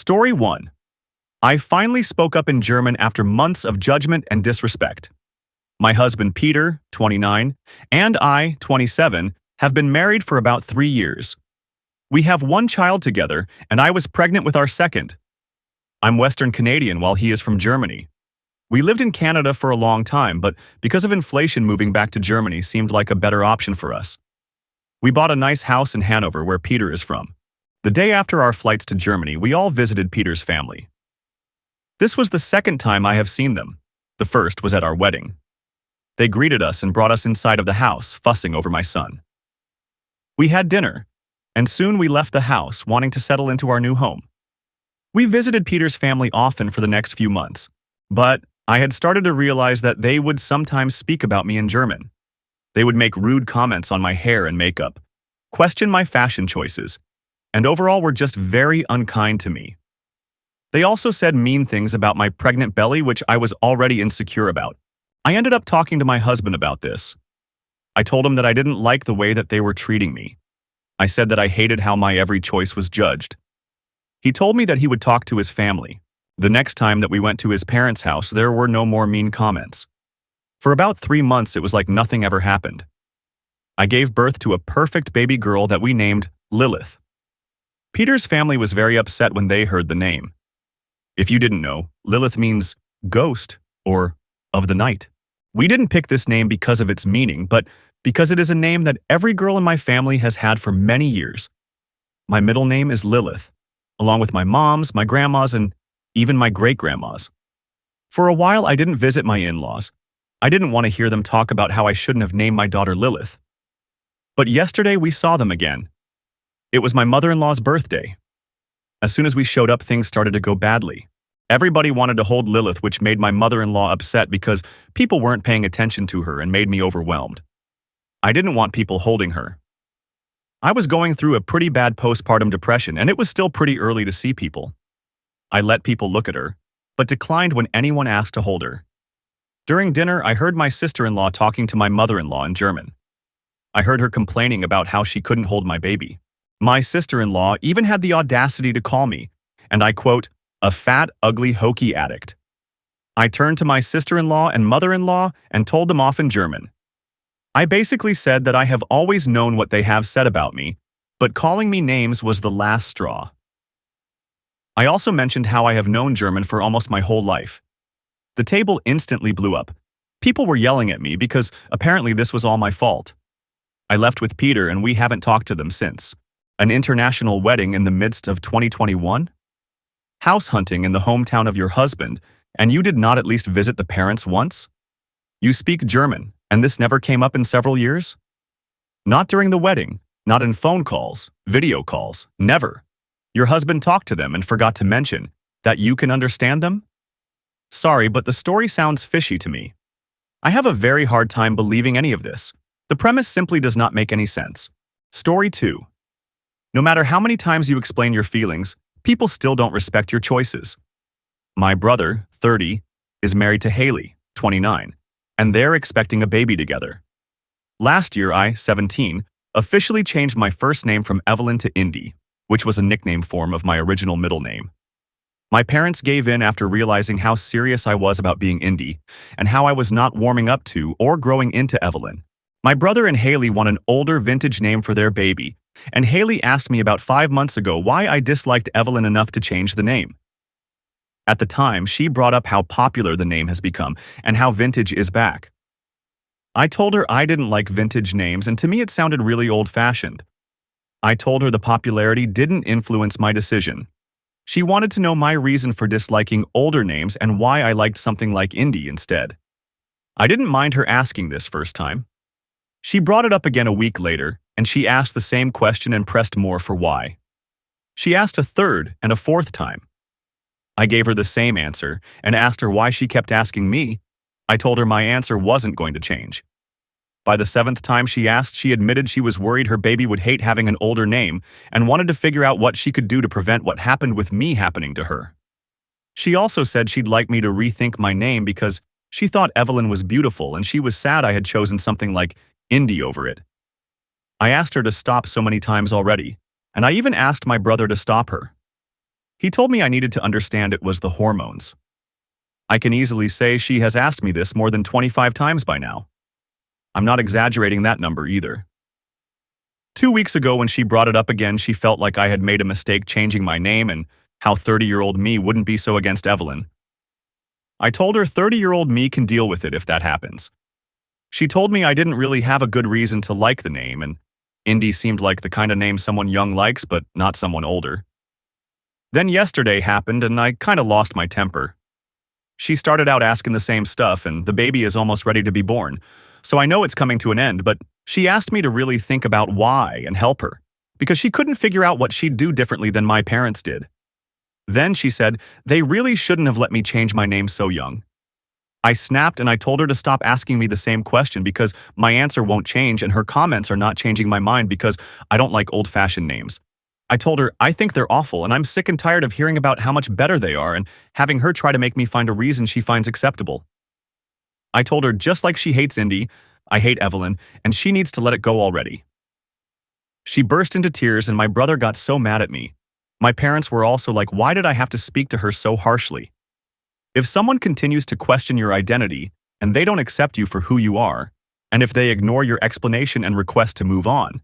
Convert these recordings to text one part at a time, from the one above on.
Story 1. I finally spoke up in German after months of judgment and disrespect. My husband Peter, 29, and I, 27, have been married for about 3 years. We have one child together, and I was pregnant with our second. I'm Western Canadian while he is from Germany. We lived in Canada for a long time, but because of inflation, moving back to Germany seemed like a better option for us. We bought a nice house in Hannover where Peter is from. The day after our flights to Germany, we all visited Peter's family. This was the second time I have seen them. The first was at our wedding. They greeted us and brought us inside of the house, fussing over my son. We had dinner, and soon we left the house, wanting to settle into our new home. We visited Peter's family often for the next few months, but I had started to realize that they would sometimes speak about me in German. They would make rude comments on my hair and makeup, question my fashion choices, and overall were just very unkind to me. They also said mean things about my pregnant belly, which I was already insecure about. I ended up talking to my husband about this. I told him that I didn't like the way that they were treating me. I said that I hated how my every choice was judged. He told me that he would talk to his family. The next time that we went to his parents' house, there were no more mean comments. For about 3 months, it was like nothing ever happened. I gave birth to a perfect baby girl that we named Lilith. Peter's family was very upset when they heard the name. If you didn't know, Lilith means ghost or of the night. We didn't pick this name because of its meaning, but because it is a name that every girl in my family has had for many years. My middle name is Lilith, along with my mom's, my grandma's, and even my great-grandma's. For a while, I didn't visit my in-laws. I didn't want to hear them talk about how I shouldn't have named my daughter Lilith. But yesterday, we saw them again. It was my mother-in-law's birthday. As soon as we showed up, things started to go badly. Everybody wanted to hold Lilith, which made my mother-in-law upset because people weren't paying attention to her and made me overwhelmed. I didn't want people holding her. I was going through a pretty bad postpartum depression, and it was still pretty early to see people. I let people look at her, but declined when anyone asked to hold her. During dinner, I heard my sister-in-law talking to my mother-in-law in German. I heard her complaining about how she couldn't hold my baby. My sister-in-law even had the audacity to call me, and I quote, a fat, ugly, hokey addict. I turned to my sister-in-law and mother-in-law and told them off in German. I basically said that I have always known what they have said about me, but calling me names was the last straw. I also mentioned how I have known German for almost my whole life. The table instantly blew up. People were yelling at me because apparently this was all my fault. I left with Peter and we haven't talked to them since. An international wedding in the midst of 2021? House hunting in the hometown of your husband, and you did not at least visit the parents once? You speak German, and this never came up in several years? Not during the wedding, not in phone calls, video calls, never. Your husband talked to them and forgot to mention that you can understand them? Sorry, but the story sounds fishy to me. I have a very hard time believing any of this. The premise simply does not make any sense. Story 2. No matter how many times you explain your feelings, people still don't respect your choices. My brother, 30, is married to Haley, 29, and they're expecting a baby together. Last year, I, 17, officially changed my first name from Evelyn to Indy, which was a nickname form of my original middle name. My parents gave in after realizing how serious I was about being Indy and how I was not warming up to or growing into Evelyn. My brother and Haley want an older vintage name for their baby, and Haley asked me about 5 months ago why I disliked Evelyn enough to change the name. At the time, she brought up how popular the name has become and how vintage is back. I told her I didn't like vintage names, and to me it sounded really old-fashioned. I told her the popularity didn't influence my decision. She wanted to know my reason for disliking older names and why I liked something like Indy instead. I didn't mind her asking this first time. She brought it up again a week later, and she asked the same question and pressed more for why. She asked a third and a fourth time. I gave her the same answer and asked her why she kept asking me. I told her my answer wasn't going to change. By the 7th time she asked, she admitted she was worried her baby would hate having an older name and wanted to figure out what she could do to prevent what happened with me happening to her. She also said she'd like me to rethink my name because she thought Evelyn was beautiful and she was sad I had chosen something like Indy over it. I asked her to stop so many times already, and I even asked my brother to stop her. He told me I needed to understand it was the hormones. I can easily say she has asked me this more than 25 times by now. I'm not exaggerating that number either. 2 weeks ago when she brought it up again, she felt like I had made a mistake changing my name and how 30-year-old me wouldn't be so against Evelyn. I told her 30-year-old me can deal with it if that happens. She told me I didn't really have a good reason to like the name, and Indy seemed like the kind of name someone young likes, but not someone older. Then yesterday happened, and I kind of lost my temper. She started out asking the same stuff, and the baby is almost ready to be born, so I know it's coming to an end, but she asked me to really think about why and help her, because she couldn't figure out what she'd do differently than my parents did. Then she said, they really shouldn't have let me change my name so young. I snapped and I told her to stop asking me the same question because my answer won't change and her comments are not changing my mind because I don't like old-fashioned names. I told her I think they're awful and I'm sick and tired of hearing about how much better they are and having her try to make me find a reason she finds acceptable. I told her just like she hates Indy, I hate Evelyn, and she needs to let it go already. She burst into tears and my brother got so mad at me. My parents were also like, why did I have to speak to her so harshly? If someone continues to question your identity and they don't accept you for who you are, and if they ignore your explanation and request to move on,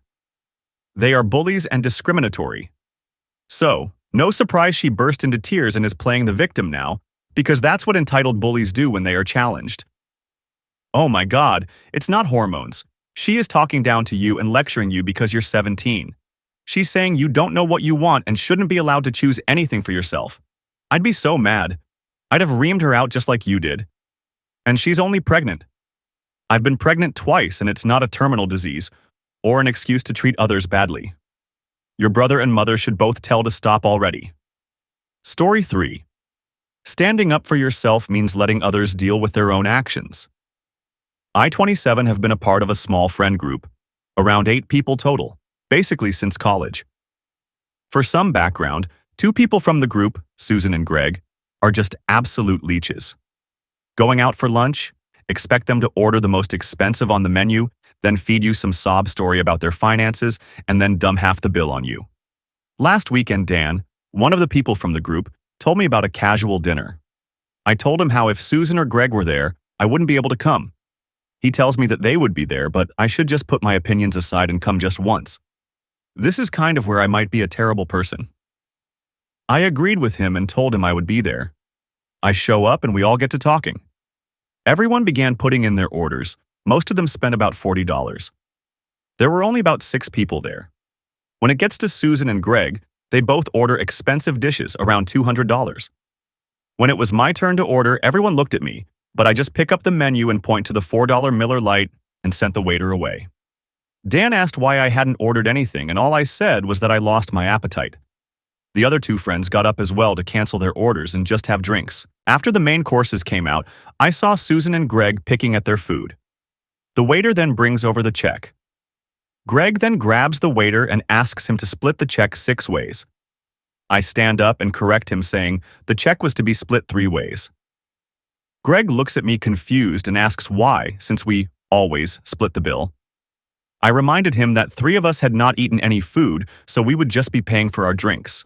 they are bullies and discriminatory. So, no surprise she burst into tears and is playing the victim now, because that's what entitled bullies do when they are challenged. Oh my God, it's not hormones. She is talking down to you and lecturing you because you're 17. She's saying you don't know what you want and shouldn't be allowed to choose anything for yourself. I'd be so mad. I'd have reamed her out just like you did. And she's only pregnant. I've been pregnant twice and it's not a terminal disease or an excuse to treat others badly. Your brother and mother should both tell to stop already. Story 3. Standing up for yourself means letting others deal with their own actions. I, 27, have been a part of a small friend group, around 8 people total, basically since college. For some background, 2 people from the group, Susan and Greg, are just absolute leeches. Going out for lunch, expect them to order the most expensive on the menu, then feed you some sob story about their finances, and then dump half the bill on you. Last weekend, Dan, one of the people from the group, told me about a casual dinner. I told him how if Susan or Greg were there, I wouldn't be able to come. He tells me that they would be there, but I should just put my opinions aside and come just once. This is kind of where I might be a terrible person. I agreed with him and told him I would be there. I show up and we all get to talking. Everyone began putting in their orders. Most of them spent about $40. There were only about 6 people there. When it gets to Susan and Greg, they both order expensive dishes, around $200. When it was my turn to order, everyone looked at me, but I just pick up the menu and point to the $4 Miller Lite and sent the waiter away. Dan asked why I hadn't ordered anything, and all I said was that I lost my appetite. The other 2 friends got up as well to cancel their orders and just have drinks. After the main courses came out, I saw Susan and Greg picking at their food. The waiter then brings over the check. Greg then grabs the waiter and asks him to split the check 6 ways. I stand up and correct him, saying the check was to be split 3 ways. Greg looks at me confused and asks why, since we always split the bill. I reminded him that 3 of us had not eaten any food, so we would just be paying for our drinks.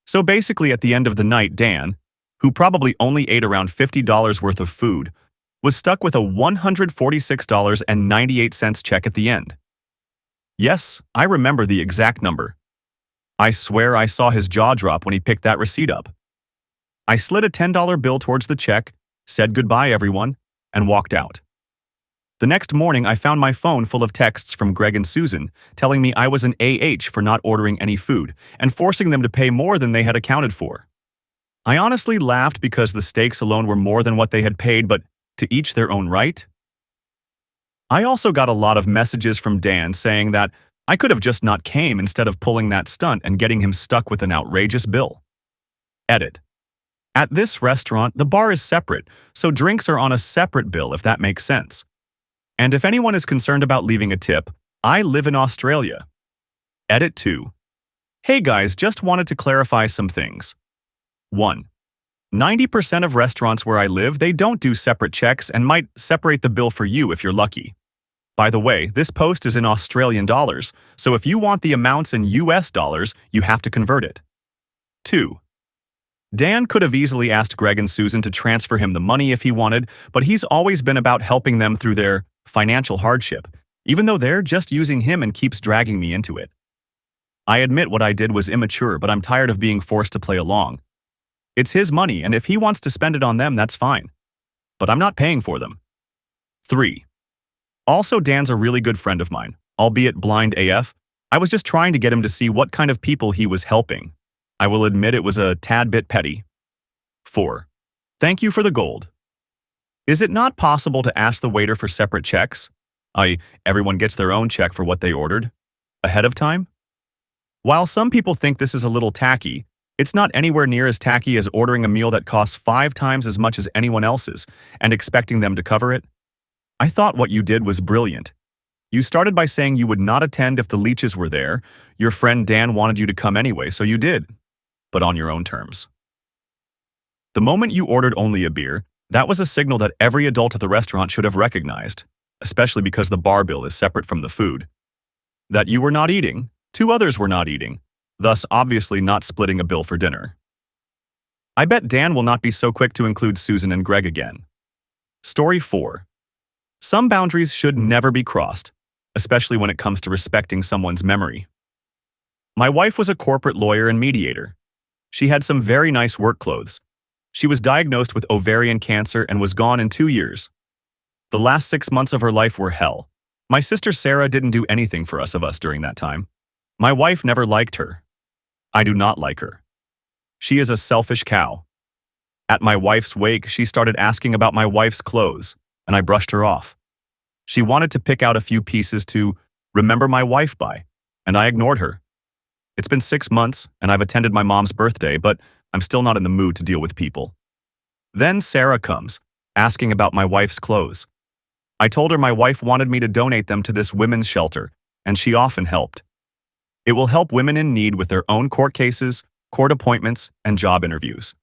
So basically at the end of the night, Dan, who probably only ate around $50 worth of food, was stuck with a $146.98 check at the end. Yes, I remember the exact number. I swear I saw his jaw drop when he picked that receipt up. I slid a $10 bill towards the check, said goodbye everyone, and walked out. The next morning, I found my phone full of texts from Greg and Susan telling me I was an AH for not ordering any food and forcing them to pay more than they had accounted for. I honestly laughed because the steaks alone were more than what they had paid, but to each their own right. I also got a lot of messages from Dan saying that I could have just not came instead of pulling that stunt and getting him stuck with an outrageous bill. Edit. At this restaurant, the bar is separate, so drinks are on a separate bill if that makes sense. And if anyone is concerned about leaving a tip, I live in Australia. Edit 2. Hey guys, just wanted to clarify some things. 1. 90% of restaurants where I live, they don't do separate checks and might separate the bill for you if you're lucky. By the way, this post is in Australian dollars, so if you want the amounts in US dollars, you have to convert it. 2. Dan could have easily asked Greg and Susan to transfer him the money if he wanted, but he's always been about helping them through their financial hardship, even though they're just using him and keeps dragging me into it. I admit what I did was immature, but I'm tired of being forced to play along. It's his money, and if he wants to spend it on them, that's fine. But I'm not paying for them. 3. Also, Dan's a really good friend of mine, albeit blind AF. I was just trying to get him to see what kind of people he was helping. I will admit it was a tad bit petty. 4. Thank you for the gold. Is it not possible to ask the waiter for separate checks? Everyone gets their own check for what they ordered ahead of time? While some people think this is a little tacky, it's not anywhere near as tacky as ordering a meal that costs 5 times as much as anyone else's and expecting them to cover it. I thought what you did was brilliant. You started by saying you would not attend if the leeches were there. Your friend Dan wanted you to come anyway, so you did, but on your own terms. The moment you ordered only a beer, that was a signal that every adult at the restaurant should have recognized, especially because the bar bill is separate from the food. That you were not eating, 2 others were not eating, thus obviously not splitting a bill for dinner. I bet Dan will not be so quick to include Susan and Greg again. Story 4. Some boundaries should never be crossed, especially when it comes to respecting someone's memory. My wife was a corporate lawyer and mediator. She had some very nice work clothes. She was diagnosed with ovarian cancer and was gone in 2 years. The last 6 months of her life were hell. My sister Sarah didn't do anything for us during that time. My wife never liked her. I do not like her. She is a selfish cow. At my wife's wake, she started asking about my wife's clothes, and I brushed her off. She wanted to pick out a few pieces to remember my wife by, and I ignored her. It's been 6 months, and I've attended my mom's birthday, but I'm still not in the mood to deal with people. Then Sarah comes, asking about my wife's clothes. I told her my wife wanted me to donate them to this women's shelter, and she often helped. It will help women in need with their own court cases, court appointments, and job interviews.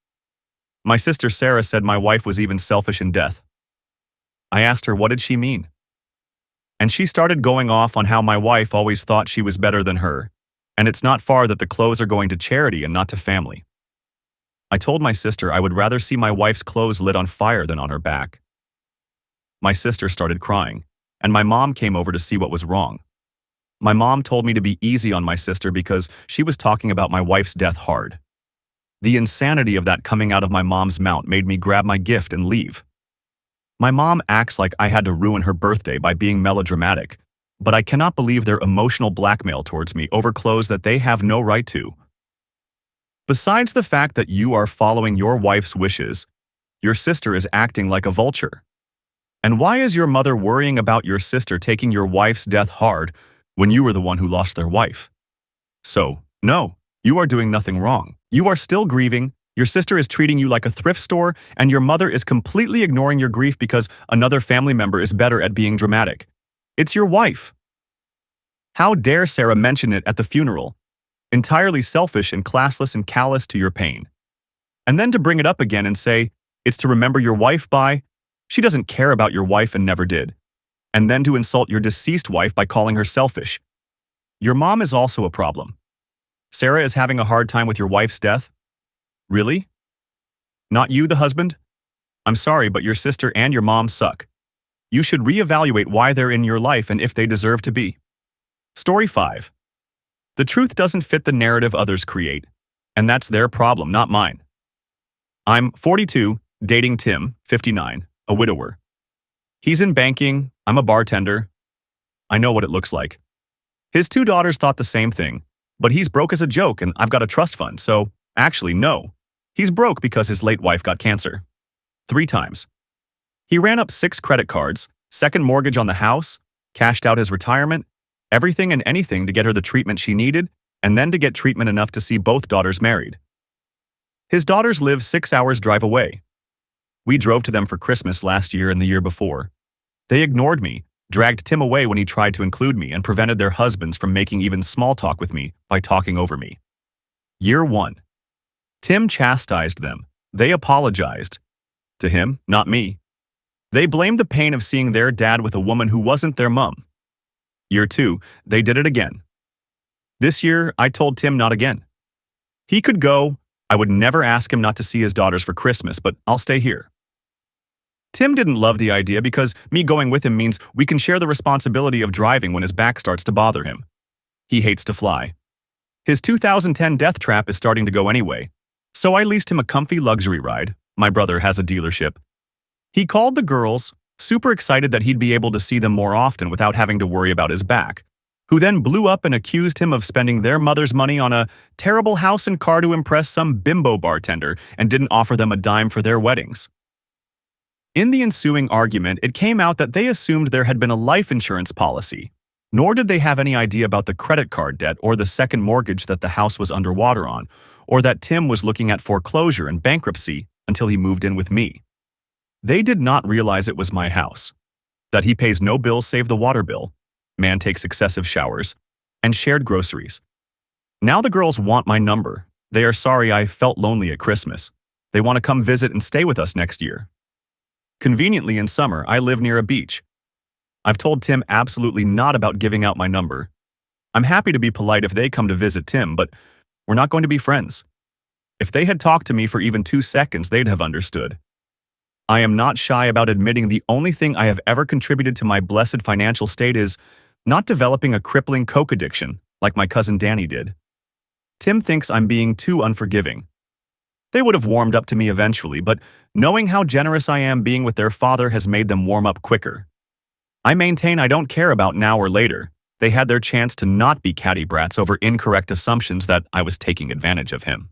My sister Sarah said my wife was even selfish in death. I asked her what did she mean? And she started going off on how my wife always thought she was better than her, and it's not far that the clothes are going to charity and not to family. I told my sister I would rather see my wife's clothes lit on fire than on her back. My sister started crying, and my mom came over to see what was wrong. My mom told me to be easy on my sister because she was talking about my wife's death hard. The insanity of that coming out of my mom's mouth made me grab my gift and leave. My mom acts like I had to ruin her birthday by being melodramatic, but I cannot believe their emotional blackmail towards me over clothes that they have no right to. Besides the fact that you are following your wife's wishes, your sister is acting like a vulture. And why is your mother worrying about your sister taking your wife's death hard when you were the one who lost their wife? So, no, you are doing nothing wrong. You are still grieving, your sister is treating you like a thrift store, and your mother is completely ignoring your grief because another family member is better at being dramatic. It's your wife. How dare Sarah mention it at the funeral? Entirely selfish and classless and callous to your pain. And then to bring it up again and say, it's to remember your wife by, she doesn't care about your wife and never did. And then to insult your deceased wife by calling her selfish. Your mom is also a problem. Sarah is having a hard time with your wife's death? Really? Not you, the husband? I'm sorry, but your sister and your mom suck. You should reevaluate why they're in your life and if they deserve to be. Story 5. The truth doesn't fit the narrative others create, and that's their problem, not mine. I'm 42, dating Tim, 59, a widower. He's in banking, I'm a bartender. I know what it looks like. His 2 daughters thought the same thing, but he's broke as a joke and I've got a trust fund, so actually no. He's broke because his late wife got cancer. 3 times. He ran up 6 credit cards, second mortgage on the house, cashed out his retirement, everything and anything to get her the treatment she needed, and then to get treatment enough to see both daughters married. His daughters live 6 hours drive away. We drove to them for Christmas last year and the year before. They ignored me, dragged Tim away when he tried to include me, and prevented their husbands from making even small talk with me by talking over me. Year 1. Tim chastised them. They apologized. To him, not me. They blamed the pain of seeing their dad with a woman who wasn't their mum. Year 2, they did it again. This year, I told Tim not again. He could go, I would never ask him not to see his daughters for Christmas, but I'll stay here. Tim didn't love the idea because me going with him means we can share the responsibility of driving when his back starts to bother him. He hates to fly. His 2010 death trap is starting to go anyway, so I leased him a comfy luxury ride. My brother has a dealership. He called the girls, super excited that he'd be able to see them more often without having to worry about his back, who then blew up and accused him of spending their mother's money on a terrible house and car to impress some bimbo bartender and didn't offer them a dime for their weddings. In the ensuing argument, it came out that they assumed there had been a life insurance policy, nor did they have any idea about the credit card debt or the second mortgage that the house was underwater on, or that Tim was looking at foreclosure and bankruptcy until he moved in with me. They did not realize it was my house, that he pays no bills save the water bill, man takes excessive showers, and shared groceries. Now the girls want my number. They are sorry I felt lonely at Christmas. They want to come visit and stay with us next year. Conveniently, in summer, I live near a beach. I've told Tim absolutely not about giving out my number. I'm happy to be polite if they come to visit Tim, but we're not going to be friends. If they had talked to me for even 2 seconds, they'd have understood. I am not shy about admitting the only thing I have ever contributed to my blessed financial state is not developing a crippling coke addiction like my cousin Danny did. Tim thinks I'm being too unforgiving. They would have warmed up to me eventually, but knowing how generous I am being with their father has made them warm up quicker. I maintain I don't care about now or later. They had their chance to not be catty brats over incorrect assumptions that I was taking advantage of him.